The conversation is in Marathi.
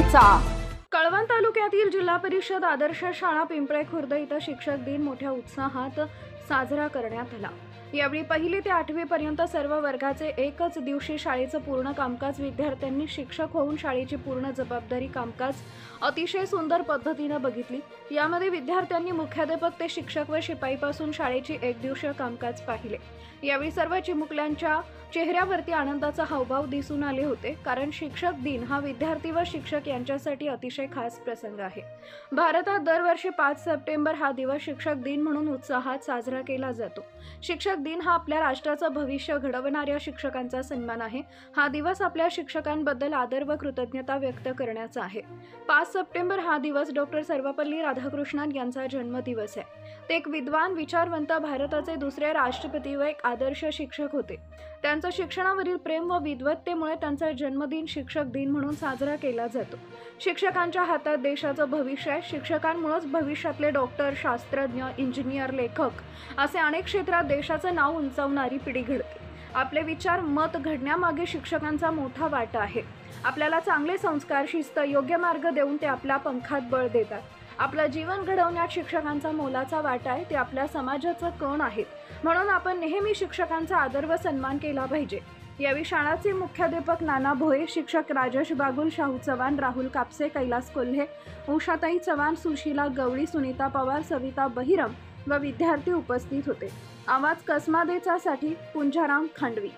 चर्चा। कळवण तालुक्यातील जिल्हा परिषद आदर्श शाळा पिंपळे खुर्द इथं शिक्षक दिन मोठ्या उत्साहात साजरा करण्यात आला। यावेळी 1ली ते 8वी पर्यंत सर्व वर्गाचे एकच दिवशी शाळेचं पूर्ण कामकाज विद्यार्थ्यांनी शिक्षक होऊन शाळेची पूर्ण जबाबदारी कामकाज अतिशय सुंदर पद्धतीने बघितली। यामध्ये विद्यार्थ्यांनी मुख्याध्यापक ते शिक्षक व शिपाईपासून शाळेची एक दिवसीय कामकाज पाहिले। यावेळी सर्व चिमुकल्यांच्या चेहऱ्यावरती आनंदाचा हावभाव दिसून आले होते, कारण शिक्षक दिन हा विद्यार्थी व शिक्षक यांच्यासाठी अतिशय खास प्रसंग आहे। भारतात दरवर्षी 5 सप्टेंबर हा दिवस शिक्षक दिन म्हणून उत्साहात साजरा केला जातो। शिक्षक दिन हा आपल्या राष्ट्राचं भविष्य घडवणाऱ्या शिक्षकांचा सन्मान आहे। हा दिवस आपल्या शिक्षकांबद्दल आदर व कृतज्ञता व्यक्त करण्याचा आहे। 5 सप्टेंबर हा दिवस डॉक्टर सर्वपल्ली राधाकृष्णन यांचा जन्मदिवस आहे। ते एक विद्वान, विचारवंत, भारताचे दुसरे राष्ट्रपती व एक आदर्श शिक्षक होते। त्यांचं शिक्षणावरील प्रेम व विद्वत्तेमुळे त्यांचा जन्मदिन शिक्षक दिन म्हणून साजरा केला जातो। शिक्षकांच्या हातात देशाचं भविष्य आहे। शिक्षकांमुळेच भविष्यातले डॉक्टर, शास्त्रज्ञ, इंजिनियर, लेखक असे अनेक क्षेत्रात देशाचं नाव उंचावणारी पिढी घडते। आपले विचार, मत घडण्यामागे शिक्षकांचा मोठा वाटा आहे। आपल्याला चांगले संस्कार, शिस्त, योग्य मार्ग देऊन ते आपल्या पंखात बळ देतात। आपलं जीवन घडवण्यात शिक्षकांचा मोलाचा वाटा आहे। ते आपल्या समाजाचं कण आहेत, म्हणून आपण नेहमी शिक्षकांचा आदर व सन्मान केला पाहिजे। यावेळी शाळाचे मुख्याध्यापक नाना भोये, शिक्षक राजेश बागुल, शाहू चव्हाण, राहुल कापसे, कैलास कोल्हे, उषाताई चव्हाण, सुशीला गवळी, सुनीता पवार, सविता बहिरम व विद्यार्थी उपस्थित होते। आवाज कसमादेचासाठी पुंजाराम खांडवी।